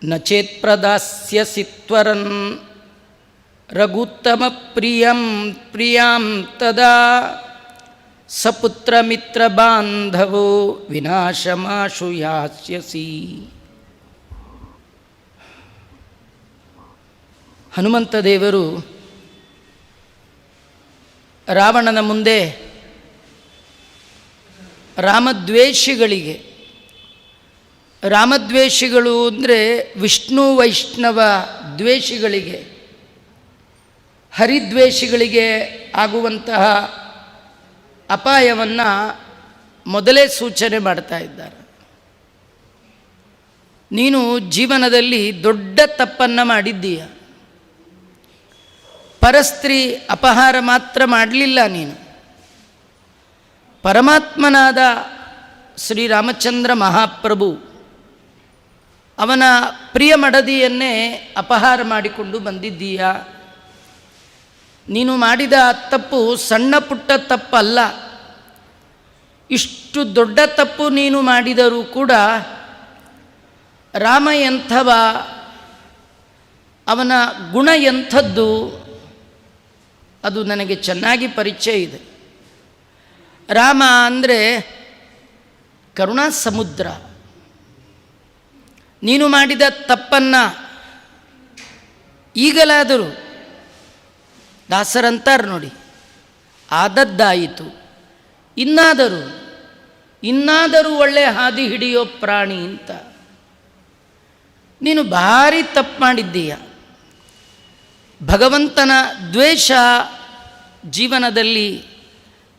ನ ಚೇತ್ ಪ್ರದಾಸ್ಯಸಿ ತ್ವರನ್ ರಘುತ್ತಮ ಪ್ರಿಯಾಂ ತದಾ ಸಪುತ್ರ ಮಿತ್ರ ಬಾಂಧವೋ ವಿನಾಶಮಾಶು ಯಾಸ್ಯಸಿ. ಹನುಮಂತ ದೇವರು ರಾವಣನ ಮುಂದೆ ರಾಮದ್ವೇಷಿಗಳು ಅಂದರೆ ವಿಷ್ಣು ವೈಷ್ಣವ ದ್ವೇಷಿಗಳಿಗೆ, ಹರಿದ್ವೇಷಿಗಳಿಗೆ ಆಗುವಂತಹ ಅಪಾಯವನ್ನು ಮೊದಲೇ ಸೂಚನೆ ಮಾಡ್ತಾ ಇದ್ದಾರೆ. ನೀನು ಜೀವನದಲ್ಲಿ ದೊಡ್ಡ ತಪ್ಪನ್ನು ಮಾಡಿದ್ದೀಯ. ಪರಸ್ತ್ರೀ ಅಪಹಾರ ಮಾತ್ರ ಮಾಡಲಿಲ್ಲ, ನೀನು ಪರಮಾತ್ಮನಾದ ಶ್ರೀರಾಮಚಂದ್ರ ಮಹಾಪ್ರಭು ಅವನ ಪ್ರಿಯ ಮಡದಿಯನ್ನೇ ಅಪಹಾರ ಮಾಡಿಕೊಂಡು ಬಂದಿದ್ದೀಯ. ನೀನು ಮಾಡಿದ ತಪ್ಪು ಸಣ್ಣ ಪುಟ್ಟ ತಪ್ಪಲ್ಲ. ಇಷ್ಟು ದೊಡ್ಡ ತಪ್ಪು ನೀನು ಮಾಡಿದರೂ ಕೂಡ ರಾಮ ಎಂಥವ, ಅವನ ಗುಣ ಎಂಥದ್ದು ಅದು ನನಗೆ ಚೆನ್ನಾಗಿ ಪರಿಚಯ ಇದೆ. ರಾಮ ಅಂದರೆ ಕರುಣಾ ಸಮುದ್ರ. ನೀನು ಮಾಡಿದ ತಪ್ಪನ್ನು ಈಗಲಾದರೂ ದಾಸರಂತಾರೆ ನೋಡಿ, ಆದದ್ದಾಯಿತು, ಇನ್ನಾದರೂ ಒಳ್ಳೆಯ ಹಾದಿ ಹಿಡಿಯೋ ಪ್ರಾಣಿ ಅಂತ. ನೀನು ಭಾರಿ ತಪ್ಪು ಮಾಡಿದ್ದೀಯ. ಭಗವಂತನ ದ್ವೇಷ ಜೀವನದಲ್ಲಿ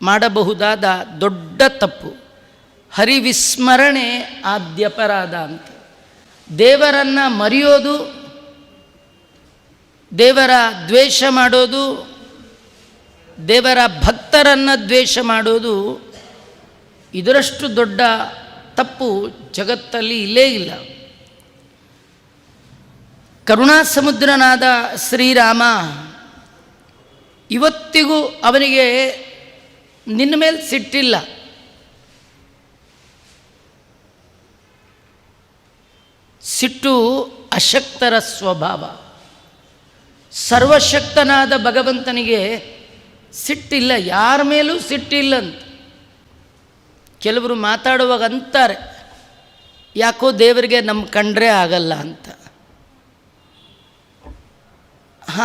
ಮಾಡಬಹುದಾದ ದೊಡ್ಡ ತಪ್ಪು. ಹರಿವಿಸ್ಮರಣೆ ಆದ್ಯಪರಾಧ ಅಂತ. ದೇವರನ್ನು ಮರೆಯೋದು, ದೇವರ ದ್ವೇಷ ಮಾಡೋದು, ದೇವರ ಭಕ್ತರನ್ನು ದ್ವೇಷ ಮಾಡೋದು, ಇದರಷ್ಟು ದೊಡ್ಡ ತಪ್ಪು ಜಗತ್ತಲ್ಲಿ ಇಲ್ಲೇ ಇಲ್ಲ. ಕರುಣಾಸಮುದ್ರನಾದ ಶ್ರೀರಾಮ ಇವತ್ತಿಗೂ ಅವನಿಗೆ ನಿನ್ನ ಮೇಲೆ ಸಿಟ್ಟಿಲ್ಲ. ಸಿಟ್ಟು ಅಶಕ್ತರ ಸ್ವಭಾವ. ಸರ್ವಶಕ್ತನಾದ ಭಗವಂತನಿಗೆ ಸಿಟ್ಟಿಲ್ಲ, ಯಾರ ಮೇಲೂ ಸಿಟ್ಟಿಲ್ಲಂತ. ಕೆಲವರು ಮಾತಾಡುವಾಗ ಅಂತಾರೆ, ಯಾಕೋ ದೇವರಿಗೆ ನಮ್ಮ ಕಂಡ್ರೆ ಆಗಲ್ಲ ಅಂತ.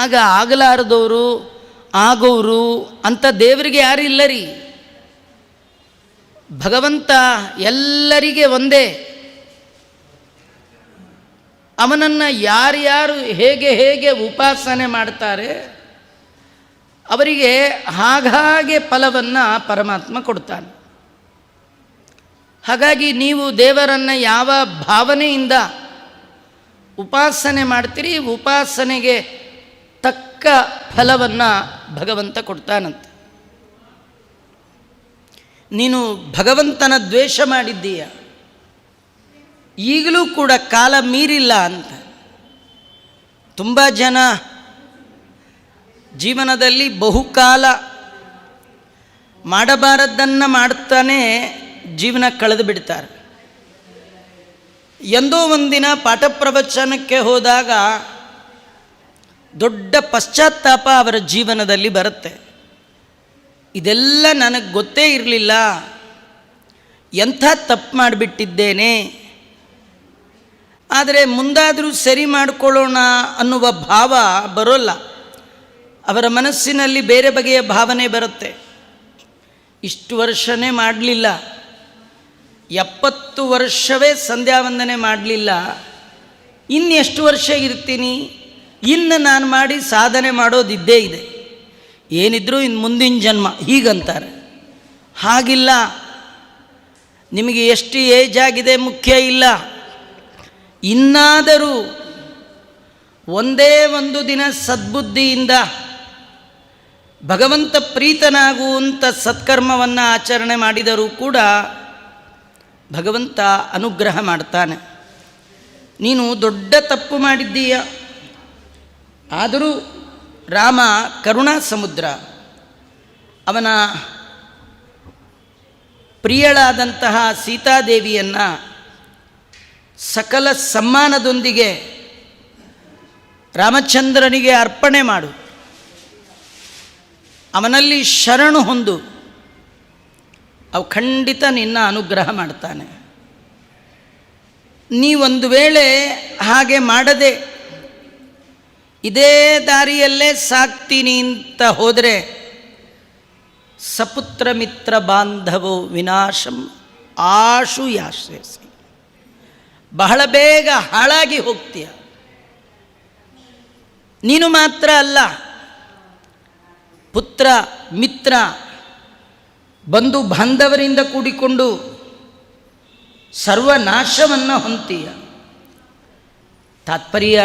ಆಗ ಆಗಲಾರದವರು ಆಗೋರು ಅಂತ ದೇವರಿಗೆ ಯಾರಿಲ್ಲ ರೀ. ಭಗವಂತ ಎಲ್ಲರಿಗೆ ಒಂದೇ. ಅವನನ್ನು ಯಾರ್ಯಾರು ಹೇಗೆ ಉಪಾಸನೆ ಮಾಡ್ತಾರೆ ಅವರಿಗೆ ಹಾಗೆ ಫಲವನ್ನು ಪರಮಾತ್ಮ ಕೊಡ್ತಾನೆ. ಹಾಗಾಗಿ ನೀವು ದೇವರನ್ನು ಯಾವ ಭಾವನೆಯಿಂದ ಉಪಾಸನೆ ಮಾಡ್ತೀರಿ, ಉಪಾಸನೆಗೆ ತಕ್ಕ ಫಲವನ್ನು ಭಗವಂತ ಕೊಡ್ತಾನಂತೆ. ನೀನು ಭಗವಂತನ ದ್ವೇಷ ಮಾಡಿದ್ದೀಯ, ಈಗಲೂ ಕೂಡ ಕಾಲ ಮೀರಿಲ್ಲ ಅಂತ. ತುಂಬ ಜನ ಜೀವನದಲ್ಲಿ ಬಹುಕಾಲ ಮಾಡಬಾರದ್ದನ್ನು ಮಾಡ್ತಾನೆ ಜೀವನ ಕಳೆದು ಬಿಡ್ತಾರೆ. ಎಂದೋ ಒಂದಿನ ಪಾಠ ಪ್ರವಚನಕ್ಕೆ ಹೋದಾಗ ದೊಡ್ಡ ಪಶ್ಚಾತ್ತಾಪ ಅವರ ಜೀವನದಲ್ಲಿ ಬರುತ್ತೆ. ಇದೆಲ್ಲ ನನಗೆ ಗೊತ್ತೇ ಇರಲಿಲ್ಲ, ಎಂಥ ತಪ್ಪು ಮಾಡಿಬಿಟ್ಟಿದ್ದೇನೆ, ಆದರೆ ಮುಂದಾದರೂ ಸರಿ ಮಾಡಿಕೊಳ್ಳೋಣ ಅನ್ನುವ ಭಾವ ಬರೋಲ್ಲ. ಅವರ ಮನಸ್ಸಿನಲ್ಲಿ ಬೇರೆ ಬಗೆಯ ಭಾವನೆ ಬರುತ್ತೆ. ಇಷ್ಟು ವರ್ಷನೇ ಮಾಡಲಿಲ್ಲ, 70 ವರ್ಷವೇ ಸಂಧ್ಯಾ ವಂದನೆ ಮಾಡಲಿಲ್ಲ, ಇನ್ನೆಷ್ಟು ವರ್ಷ ಇರ್ತೀನಿ, ಇನ್ನು ನಾನು ಮಾಡಿ ಸಾಧನೆ ಮಾಡೋದಿದ್ದೇ ಇದೆ, ಏನಿದ್ರೂ ಇನ್ನು ಮುಂದಿನ ಜನ್ಮ ಹೀಗಂತಾರೆ. ಹಾಗಿಲ್ಲ, ನಿಮಗೆ ಎಷ್ಟು ಏಜ್ ಆಗಿದೆ ಮುಖ್ಯ ಇಲ್ಲ. ಇನ್ನಾದರೂ ಒಂದೇ ಒಂದು ದಿನ ಸದ್ಬುದ್ಧಿಯಿಂದ ಭಗವಂತ ಪ್ರೀತನಾಗುವಂಥ ಸತ್ಕರ್ಮವನ್ನು ಆಚರಣೆ ಮಾಡಿದರೂ ಕೂಡ ಭಗವಂತ ಅನುಗ್ರಹ ಮಾಡ್ತಾನೆ. ನೀನು ದೊಡ್ಡ ತಪ್ಪು ಮಾಡಿದ್ದೀಯ, ಆದರೂ ರಾಮ ಕರುಣಾ ಸಮುದ್ರ. ಅವನ ಪ್ರಿಯಳಾದಂತಹ ಸೀತಾದೇವಿಯನ್ನು ಸಕಲ ಸಮ್ಮಾನದೊಂದಿಗೆ ರಾಮಚಂದ್ರನಿಗೆ ಅರ್ಪಣೆ ಮಾಡು, ಅವನಲ್ಲಿ ಶರಣು ಹೊಂದು, ಅವು ಖಂಡಿತ ನಿನ್ನ ಅನುಗ್ರಹ ಮಾಡ್ತಾನೆ. ನೀವೊಂದು ವೇಳೆ ಹಾಗೆ ಮಾಡದೆ ಇದೇ ದಾರಿಯಲ್ಲೇ ಸಾಕ್ತೀನಿ ಅಂತ ಹೋದರೆ ಸಪುತ್ರ ಮಿತ್ರ ಬಾಂಧವೋ ವಿನಾಶಂ ಆಶು ಯಾಶ್ರಯಿಸಿ, ಬಹಳ ಬೇಗ ಹಾಳಾಗಿ ಹೋಗ್ತೀಯ. ನೀನು ಮಾತ್ರ ಅಲ್ಲ, ಪುತ್ರ ಮಿತ್ರ ಬಂಧು ಬಾಂಧವರಿಂದ ಕೂಡಿಕೊಂಡು ಸರ್ವನಾಶವನ್ನು ಹೊಂತೀಯ. ತಾತ್ಪರ್ಯ,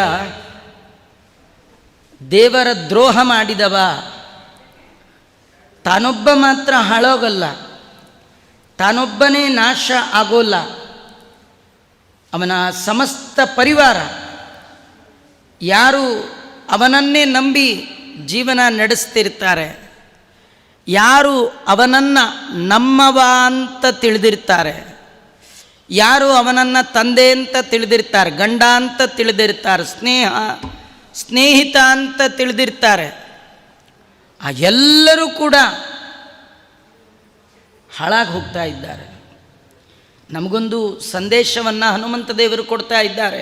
ದೇವರ ದ್ರೋಹ ಮಾಡಿದವ ತಾನೊಬ್ಬ ಮಾತ್ರ ಹಾಳೋಗಲ್ಲ, ತಾನೊಬ್ಬನೇ ನಾಶ ಆಗೋಲ್ಲ, ಅವನ ಸಮಸ್ತ ಪರಿವಾರ ಯಾರು ಅವನನ್ನೇ ನಂಬಿ ಜೀವನ ನಡೆಸ್ತಿರ್ತಾರೆ, ಯಾರು ಅವನನ್ನು ನಮ್ಮವ ಅಂತ ತಿಳಿದಿರ್ತಾರೆ, ಯಾರು ಅವನನ್ನು ತಂದೆ ಅಂತ ತಿಳಿದಿರ್ತಾರೆ, ಗಂಡ ಅಂತ ತಿಳಿದಿರ್ತಾರೆ, ಸ್ನೇಹಿತ ಅಂತ ತಿಳಿದಿರ್ತಾರೆ, ಆ ಎಲ್ಲರೂ ಕೂಡ ಹಾಳಾಗಿ ಹೋಗ್ತಾ ಇದ್ದಾರೆ. ನಮಗೊಂದು ಸಂದೇಶವನ್ನು ಹನುಮಂತ ದೇವರು ಕೊಡ್ತಾ ಇದ್ದಾರೆ.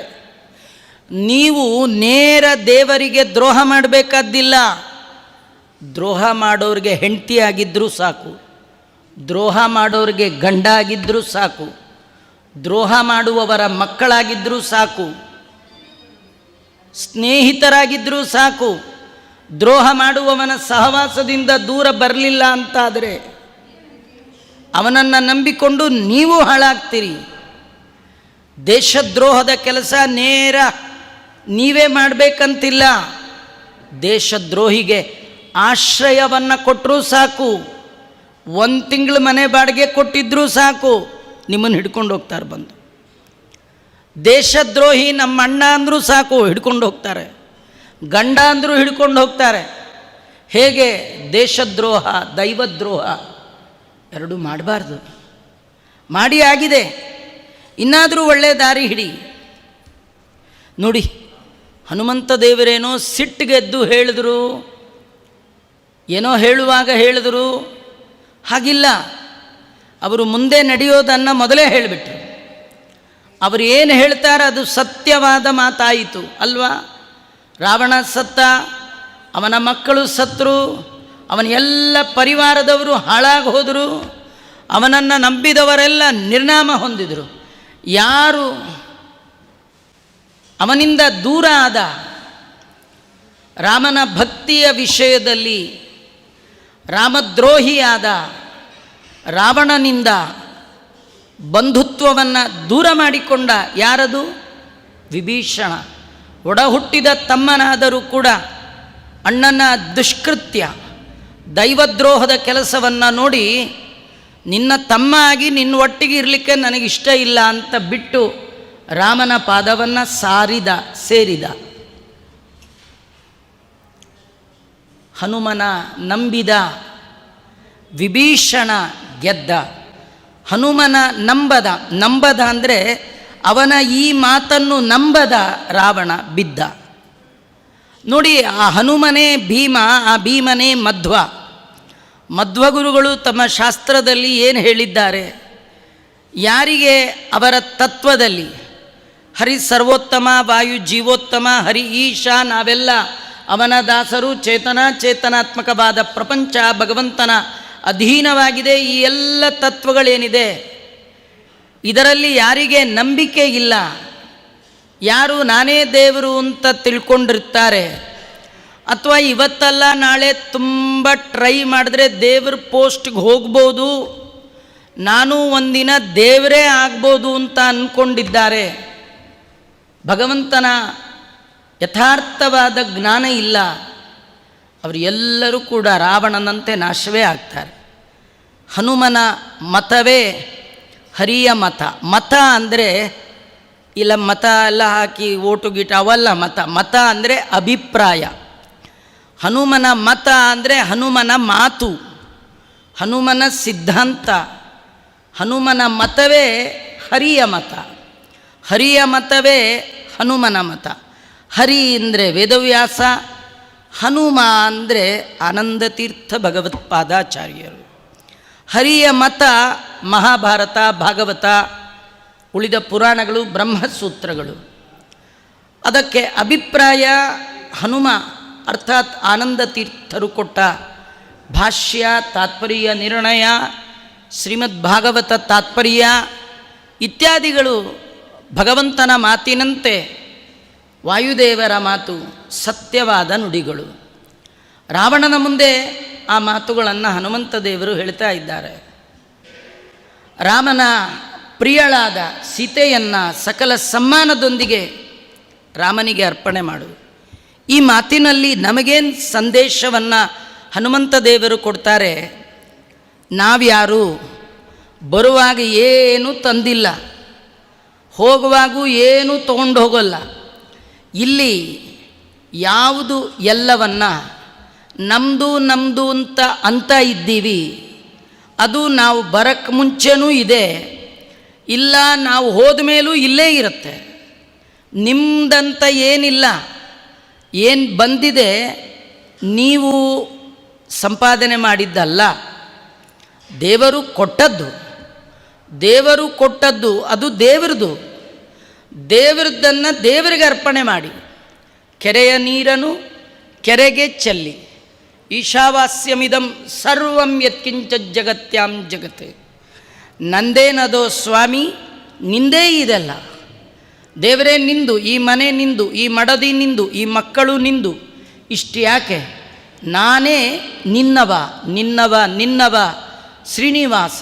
ನೀವು ನೇರ ದೇವರಿಗೆ ದ್ರೋಹ ಮಾಡಬೇಕಾದ್ದಿಲ್ಲ. ದ್ರೋಹ ಮಾಡೋರಿಗೆ ಹೆಂಡತಿ ಆಗಿದ್ದರೂ ಸಾಕು, ದ್ರೋಹ ಮಾಡೋರಿಗೆ ಗಂಡ ಆಗಿದ್ದರೂ ಸಾಕು, ದ್ರೋಹ ಮಾಡುವವರ ಮಕ್ಕಳಾಗಿದ್ದರೂ ಸಾಕು, ಸ್ನೇಹಿತರಾಗಿದ್ದರೂ ಸಾಕು. ದ್ರೋಹ ಮಾಡುವವನ ಸಹವಾಸದಿಂದ ದೂರ ಬರಲಿಲ್ಲ ಅಂತಾದರೆ ಅವನನ್ನು ನಂಬಿಕೊಂಡು ನೀವು ಹಾಳಾಗ್ತೀರಿ. ದೇಶದ್ರೋಹದ ಕೆಲಸ ನೇರ ನೀವೇ ಮಾಡಬೇಕಂತಿಲ್ಲ. ದೇಶದ್ರೋಹಿಗೆ ಆಶ್ರಯವನ್ನು ಕೊಟ್ಟರೂ ಸಾಕು, 1 ತಿಂಗಳು ಮನೆ ಬಾಡಿಗೆ ಕೊಟ್ಟಿದ್ದರೂ ಸಾಕು, ನಿಮ್ಮನ್ನು ಹಿಡ್ಕೊಂಡು ಹೋಗ್ತಾರೆ ಬಂದು. ದೇಶದ್ರೋಹಿ ನಮ್ಮ ಅಣ್ಣ ಅಂದರೂ ಸಾಕು, ಹಿಡ್ಕೊಂಡು ಹೋಗ್ತಾರೆ, ಗಂಡ ಅಂದರೂ ಹಿಡ್ಕೊಂಡು ಹೋಗ್ತಾರೆ. ಹೇಗೆ ದೇಶದ್ರೋಹ ದೈವದ್ರೋಹ ಎರಡೂ ಮಾಡಬಾರ್ದು. ಮಾಡಿ ಆಗಿದೆ, ಇನ್ನಾದರೂ ಒಳ್ಳೆಯ ದಾರಿ ಹಿಡಿ. ನೋಡಿ, ಹನುಮಂತ ದೇವರೇನೋ ಸಿಟ್ಟಿಗೆದ್ದು ಹೇಳಿದ್ರು, ಏನೋ ಹೇಳುವಾಗ ಹೇಳಿದ್ರು, ಹಾಗಿಲ್ಲ. ಅವರು ಮುಂದೆ ನಡೆಯೋದನ್ನು ಮೊದಲೇ ಹೇಳಿಬಿಟ್ರು. ಅವರು ಏನು ಹೇಳ್ತಾರೆ ಅದು ಸತ್ಯವಾದ ಮಾತಾಯಿತು ಅಲ್ವಾ? ರಾವಣ ಸತ್ತ, ಅವನ ಮಕ್ಕಳು ಸತ್ತರು, ಅವನ ಎಲ್ಲ ಪರಿವಾರದವರು ಹಾಳಾಗಿ ಹೋದರು, ಅವನನ್ನು ನಂಬಿದವರೆಲ್ಲ ನಿರ್ನಾಮ ಹೊಂದಿದರು. ಯಾರು ಅವನಿಂದ ದೂರ ಆದ, ರಾಮನ ಭಕ್ತಿಯ ವಿಷಯದಲ್ಲಿ ರಾಮದ್ರೋಹಿಯಾದ, ರಾವಣನಿಂದ ಬಂಧುತ್ವವನ್ನು ದೂರ ಮಾಡಿಕೊಂಡ, ಯಾರದು? ವಿಭೀಷಣ. ಒಡ ಹುಟ್ಟಿದ ತಮ್ಮನಾದರೂ ಕೂಡ ಅಣ್ಣನ ದುಷ್ಕೃತ್ಯ ದೈವದ್ರೋಹದ ಕೆಲಸವನ್ನು ನೋಡಿ, ನಿನ್ನ ತಮ್ಮ ಆಗಿ ನಿನ್ನ ಒಟ್ಟಿಗೆ ಇರಲಿಕ್ಕೆ ನನಗಿಷ್ಟ ಇಲ್ಲ ಅಂತ ಬಿಟ್ಟು ರಾಮನ ಪಾದವನ್ನು ಸೇರಿದ. ಹನುಮನ ನಂಬಿದ ವಿಭೀಷಣ ಗೆದ್ದ. ಹನುಮನ ನಂಬದ ಅಂದರೆ ಅವನ ಈ ಮಾತನ್ನು ನಂಬದ ರಾವಣ ಬಿದ್ದ. ನೋಡಿ, ಆ ಹನುಮನೇ ಭೀಮ, ಆ ಭೀಮನೇ ಮಧ್ವ. ಮಧ್ವಗುರುಗಳು ತಮ್ಮ ಶಾಸ್ತ್ರದಲ್ಲಿ ಏನು ಹೇಳಿದ್ದಾರೆ? ಯಾರಿಗೆ ಅವರ ತತ್ವದಲ್ಲಿ ಹರಿ ಸರ್ವೋತ್ತಮ, ವಾಯು ಜೀವೋತ್ತಮ, ಹರಿ ಈಶಾ, ನಾವೆಲ್ಲ ಅವನ ದಾಸರು, ಚೇತನಾತ್ಮಕವಾದ ಪ್ರಪಂಚ ಭಗವಂತನ ಅಧೀನವಾಗಿದೆ, ಈ ಎಲ್ಲ ತತ್ವಗಳೇನಿದೆ ಇದರಲ್ಲಿ ಯಾರಿಗೆ ನಂಬಿಕೆ ಇಲ್ಲ, ಯಾರು ನಾನೇ ದೇವರು ಅಂತ ತಿಳ್ಕೊಂಡಿರ್ತಾರೆ, ಅಥವಾ ಇವತ್ತಲ್ಲ ನಾಳೆ ತುಂಬ ಟ್ರೈ ಮಾಡಿದ್ರೆ ದೇವ್ರ ಪೋಸ್ಟ್ಗೆ ಹೋಗ್ಬೋದು, ನಾನು ಒಂದಿನ ದೇವರೇ ಆಗ್ಬೋದು ಅಂತ ಅಂದ್ಕೊಂಡಿದ್ದಾರೆ, ಭಗವಂತನ ಯಥಾರ್ಥವಾದ ಜ್ಞಾನ ಇಲ್ಲ, ಅವರು ಎಲ್ಲರೂ ಕೂಡ ರಾವಣನಂತೆ ನಾಶವೇ ಆಗ್ತಾರೆ. ಹನುಮನ ಮತವೇ ಹರಿಯ ಮತ ಅಂದರೆ ಇಲ್ಲ ಮತ ಎಲ್ಲ ಹಾಕಿ ಓಟು ಗೀಟ ಅವಲ್ಲ ಮತ ಅಂದರೆ ಅಭಿಪ್ರಾಯ. ಹನುಮನ ಮತ ಅಂದರೆ ಹನುಮನ ಮಾತು, ಹನುಮನ ಸಿದ್ಧಾಂತ, ಹನುಮನ ಮತವೇ ಹರಿಯ ಮತ. ಹರಿಯ ಮತವೇ ಹನುಮನ ಮತ. ಹರಿ ಅಂದರೆ ವೇದವ್ಯಾಸ, ಹನುಮ ಅಂದರೆ ಆನಂದತೀರ್ಥ ಭಗವತ್ಪಾದಾಚಾರ್ಯರು. ಹರಿಯ ಮತ ಮಹಾಭಾರತ, ಭಾಗವತ, ಉಳಿದ ಪುರಾಣಗಳು, ಬ್ರಹ್ಮಸೂತ್ರಗಳು. ಅದಕ್ಕೆ ಅಭಿಪ್ರಾಯ ಹನುಮ ಅರ್ಥಾತ್ ಆನಂದತೀರ್ಥರು ಕೊಟ್ಟ ಭಾಷ್ಯ, ತಾತ್ಪರ್ಯ ನಿರ್ಣಯ, ಶ್ರೀಮದ್ ಭಾಗವತ ತಾತ್ಪರ್ಯ ಇತ್ಯಾದಿಗಳು ಭಗವಂತನ ಮಾತಿನಂತೆ ವಾಯುದೇವರ ಮಾತು, ಸತ್ಯವಾದ ನುಡಿಗಳು. ರಾವಣನ ಮುಂದೆ ಆ ಮಾತುಗಳನ್ನು ಹನುಮಂತ ದೇವರು ಹೇಳ್ತಾ ಇದ್ದಾರೆ. ರಾಮನ ಪ್ರಿಯಳಾದ ಸೀತೆಯನ್ನು ಸಕಲ ಸಮ್ಮಾನದೊಂದಿಗೆ ರಾಮನಿಗೆ ಅರ್ಪಣೆ ಮಾಡು. ಈ ಮಾತಿನಲ್ಲಿ ನಮಗೇನು ಸಂದೇಶವನ್ನು ಹನುಮಂತ ದೇವರು ಕೊಡ್ತಾರೆ? ನಾವ್ಯಾರು ಬರುವಾಗ ಏನೂ ತಂದಿಲ್ಲ, ಹೋಗುವಾಗೂ ಏನೂ ತಗೊಂಡು ಹೋಗೋಲ್ಲ. ಇಲ್ಲಿ ಯಾವುದು ಎಲ್ಲವನ್ನ ನಮ್ಮದು ಅಂತ ಇದ್ದೀವಿ, ಅದು ನಾವು ಬರೋಕ್ಕೆ ಮುಂಚೆನೂ ಇದೆ, ಇಲ್ಲ ನಾವು ಹೋದ ಮೇಲೂ ಇಲ್ಲೇ ಇರುತ್ತೆ. ನಿಮ್ಮದಂತ ಏನಿಲ್ಲ, ಏನು ಬಂದಿದೆ ನೀವು ಸಂಪಾದನೆ ಮಾಡಿದ್ದಲ್ಲ, ದೇವರು ಕೊಟ್ಟದ್ದು. ದೇವರು ಕೊಟ್ಟದ್ದು ಅದು ದೇವರದು. ದೇವರದ್ದನ್ನು ದೇವರಿಗೆ ಅರ್ಪಣೆ ಮಾಡಿ. ಕೆರೆಯ ನೀರನ್ನು ಕೆರೆಗೆ ಚೆಲ್ಲಿ. ಈಶಾವಾಸ್ಯಮಿದಂ ಸರ್ವಂ ಯತ್ಕಿಂಚ ಜಗತ್ಯಾಂ ಜಗತ್. ನಂದೇನದೋ ಸ್ವಾಮಿ, ನಿಂದೇ ಇದೆಲ್ಲ. ದೇವರೇ ನಿಂದು, ಈ ಮನೆ ನಿಂದು, ಈ ಮಡದಿ ನಿಂದು, ಈ ಮಕ್ಕಳು ನಿಂದು. ಇಷ್ಟು ಯಾಕೆ? ನಾನೇ ನಿನ್ನವ ನಿನ್ನವ ನಿನ್ನವ ಶ್ರೀನಿವಾಸ,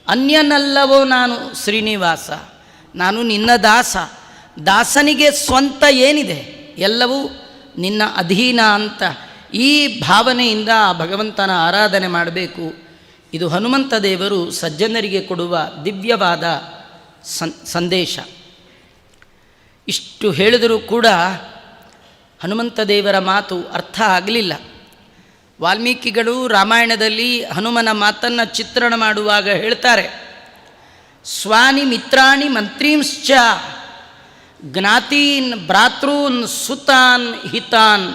ಅನ್ಯನಲ್ಲವೋ ನಾನು ಶ್ರೀನಿವಾಸ. ನಾನು ನಿನ್ನ ದಾಸ. ದಾಸನಿಗೆ ಸ್ವಂತ ಏನಿದೆ ಎಲ್ಲವೂ ನಿನ್ನ ಅಧೀನ ಅಂತ ಈ ಭಾವನೆಯಿಂದ ಭಗವಂತನ ಆರಾಧನೆ ಮಾಡಬೇಕು. ಇದು ಹನುಮಂತ ದೇವರು ಸಜ್ಜನರಿಗೆ ಕೊಡುವ ದಿವ್ಯವಾದ ಸಂದೇಶ. ಇಷ್ಟು ಹೇಳಿದರೂ ಕೂಡ ಹನುಮಂತ ದೇವರ ಮಾತು ಅರ್ಥ ಆಗಲಿಲ್ಲ. ವಾಲ್ಮೀಕಿಗಳು ರಾಮಾಯಣದಲ್ಲಿ ಹನುಮನ ಮಾತನ್ನು ಚಿತ್ರಣ ಮಾಡುವಾಗ ಹೇಳ್ತಾರೆ, ಸ್ವಾನಿ ಮಿತ್ರಾಣಿ ಮಂತ್ರೀಂಶ್ಚ ಜ್ಞಾತೀನ್ ಭ್ರಾತೃನ್ ಸುತಾನ್ ಹಿತಾನ್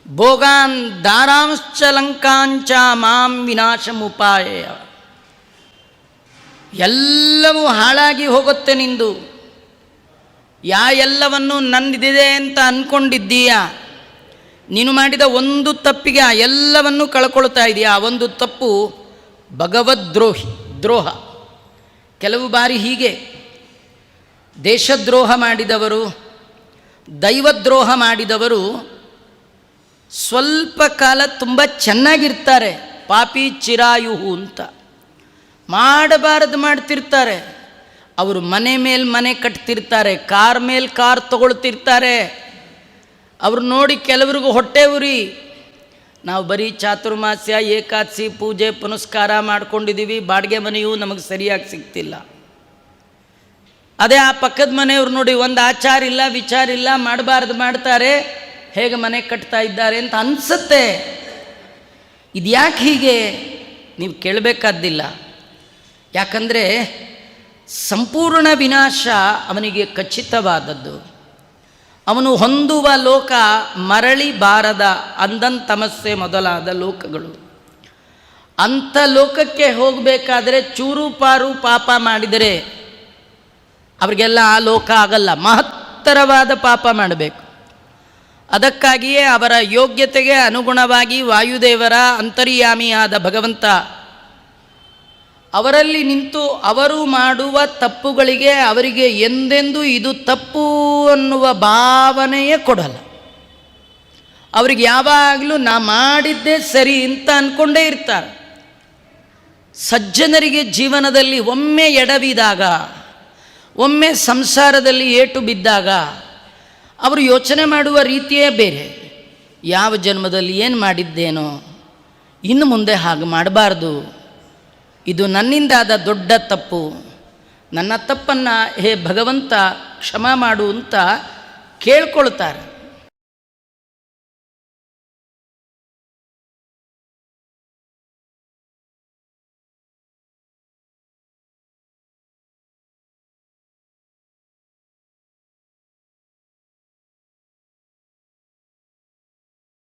ಭೋಗಾನ್ ದಾರಾಂಶ್ಚ ಲಂಕಾಂಚ ಮಾಂ ವಿನಾಶಮುಪಾಯ. ಎಲ್ಲವೂ ಹಾಳಾಗಿ ಹೋಗುತ್ತೆ ನಿಂದು. ಎಲ್ಲವನ್ನು ನನ್ನದಿದೆ ಅಂತ ಅಂದ್ಕೊಂಡಿದ್ದೀಯ. ನೀನು ಮಾಡಿದ ಒಂದು ತಪ್ಪಿಗೆ ಎಲ್ಲವನ್ನೂ ಕಳ್ಕೊಳ್ತಾ ಇದೆಯಾ. ಆ ಒಂದು ತಪ್ಪು ದ್ರೋಹ. ಕೆಲವು ಬಾರಿ ಹೀಗೆ ದೇಶದ್ರೋಹ ಮಾಡಿದವರು, ದೈವದ್ರೋಹ ಮಾಡಿದವರು ಸ್ವಲ್ಪ ಕಾಲ ತುಂಬ ಚೆನ್ನಾಗಿರ್ತಾರೆ. ಪಾಪಿ ಚಿರಾಯುಹು ಅಂತ ಮಾಡಬಾರದು ಮಾಡ್ತಿರ್ತಾರೆ. ಅವರು ಮನೆ ಮೇಲೆ ಮನೆ ಕಟ್ತಿರ್ತಾರೆ, ಕಾರ್ ಮೇಲೆ ಕಾರ್ ತಗೊಳ್ತಿರ್ತಾರೆ. ಅವ್ರು ನೋಡಿ ಕೆಲವ್ರಿಗೂ ಹೊಟ್ಟೆ ಉರಿ. ನಾವು ಬರೀ ಚಾತುರ್ಮಾಸ್ಯ, ಏಕಾದಶಿ, ಪೂಜೆ ಪುನಸ್ಕಾರ ಮಾಡ್ಕೊಂಡಿದ್ದೀವಿ, ಬಾಡಿಗೆ ಮನೆಯೂ ನಮಗೆ ಸರಿಯಾಗಿ ಸಿಗ್ತಿಲ್ಲ. ಅದೇ ಆ ಪಕ್ಕದ ಮನೆಯವ್ರು ನೋಡಿ ಒಂದು ಆಚಾರ ಇಲ್ಲ, ವಿಚಾರ ಇಲ್ಲ, ಮಾಡಬಾರ್ದು ಮಾಡ್ತಾರೆ, ಹೇಗೆ ಮನೆ ಕಟ್ತಾ ಇದ್ದಾರೆ ಅಂತ ಅನಿಸುತ್ತೆ. ಇದು ಯಾಕೆ ಹೀಗೆ ನೀವು ಕೇಳಬೇಕಾದ್ದಿಲ್ಲ. ಯಾಕಂದರೆ ಸಂಪೂರ್ಣ ವಿನಾಶ ಅವನಿಗೆ ಖಚಿತವಾದದ್ದು. ಅವನು ಹೊಂದುವ ಲೋಕ ಮರಳಿ ಬಾರದ ಅಂಧಂತಮಸ್ಸೆ ಮೊದಲಾದ ಲೋಕಗಳು. ಅಂಥ ಲೋಕಕ್ಕೆ ಹೋಗಬೇಕಾದ್ರೆ ಚೂರು ಪಾರು ಪಾಪ ಮಾಡಿದರೆ ಅವರಿಗೆಲ್ಲ ಆ ಲೋಕ ಆಗಲ್ಲ. ಮಹತ್ತರವಾದ ಪಾಪ ಮಾಡಬೇಕು. ಅದಕ್ಕಾಗಿಯೇ ಅವರ ಯೋಗ್ಯತೆಗೆ ಅನುಗುಣವಾಗಿ ವಾಯುದೇವರ ಅಂತರ್ಯಾಮಿಯಾದ ಭಗವಂತ ಅವರಲ್ಲಿ ನಿಂತು ಅವರು ಮಾಡುವ ತಪ್ಪುಗಳಿಗೆ ಅವರಿಗೆ ಎಂದೆಂದೂ ಇದು ತಪ್ಪು ಅನ್ನುವ ಭಾವನೆಯೇ ಕೊಡಲ್ಲ. ಅವ್ರಿಗೆ ಯಾವಾಗಲೂ ನಾ ಮಾಡಿದ್ದೇ ಸರಿ ಅಂತ ಅಂದ್ಕೊಂಡೇ ಇರ್ತಾರೆ. ಸಜ್ಜನರಿಗೆ ಜೀವನದಲ್ಲಿ ಒಮ್ಮೆ ಎಡವಿದಾಗ, ಒಮ್ಮೆ ಸಂಸಾರದಲ್ಲಿ ಏಟು ಬಿದ್ದಾಗ ಅವರು ಯೋಚನೆ ಮಾಡುವ ರೀತಿಯೇ ಬೇರೆ. ಯಾವ ಜನ್ಮದಲ್ಲಿ ಏನು ಮಾಡಿದ್ದೇನೋ, ಇನ್ನು ಮುಂದೆ ಹಾಗೆ ಮಾಡಬಾರ್ದು, ಇದು ನನ್ನಿಂದಾದ ದೊಡ್ಡ ತಪ್ಪು, ನನ್ನ ತಪ್ಪನ್ನು ಹೇ ಭಗವಂತ ಕ್ಷಮಾ ಮಾಡು ಅಂತ ಕೇಳ್ಕೊಳ್ತಾರೆ.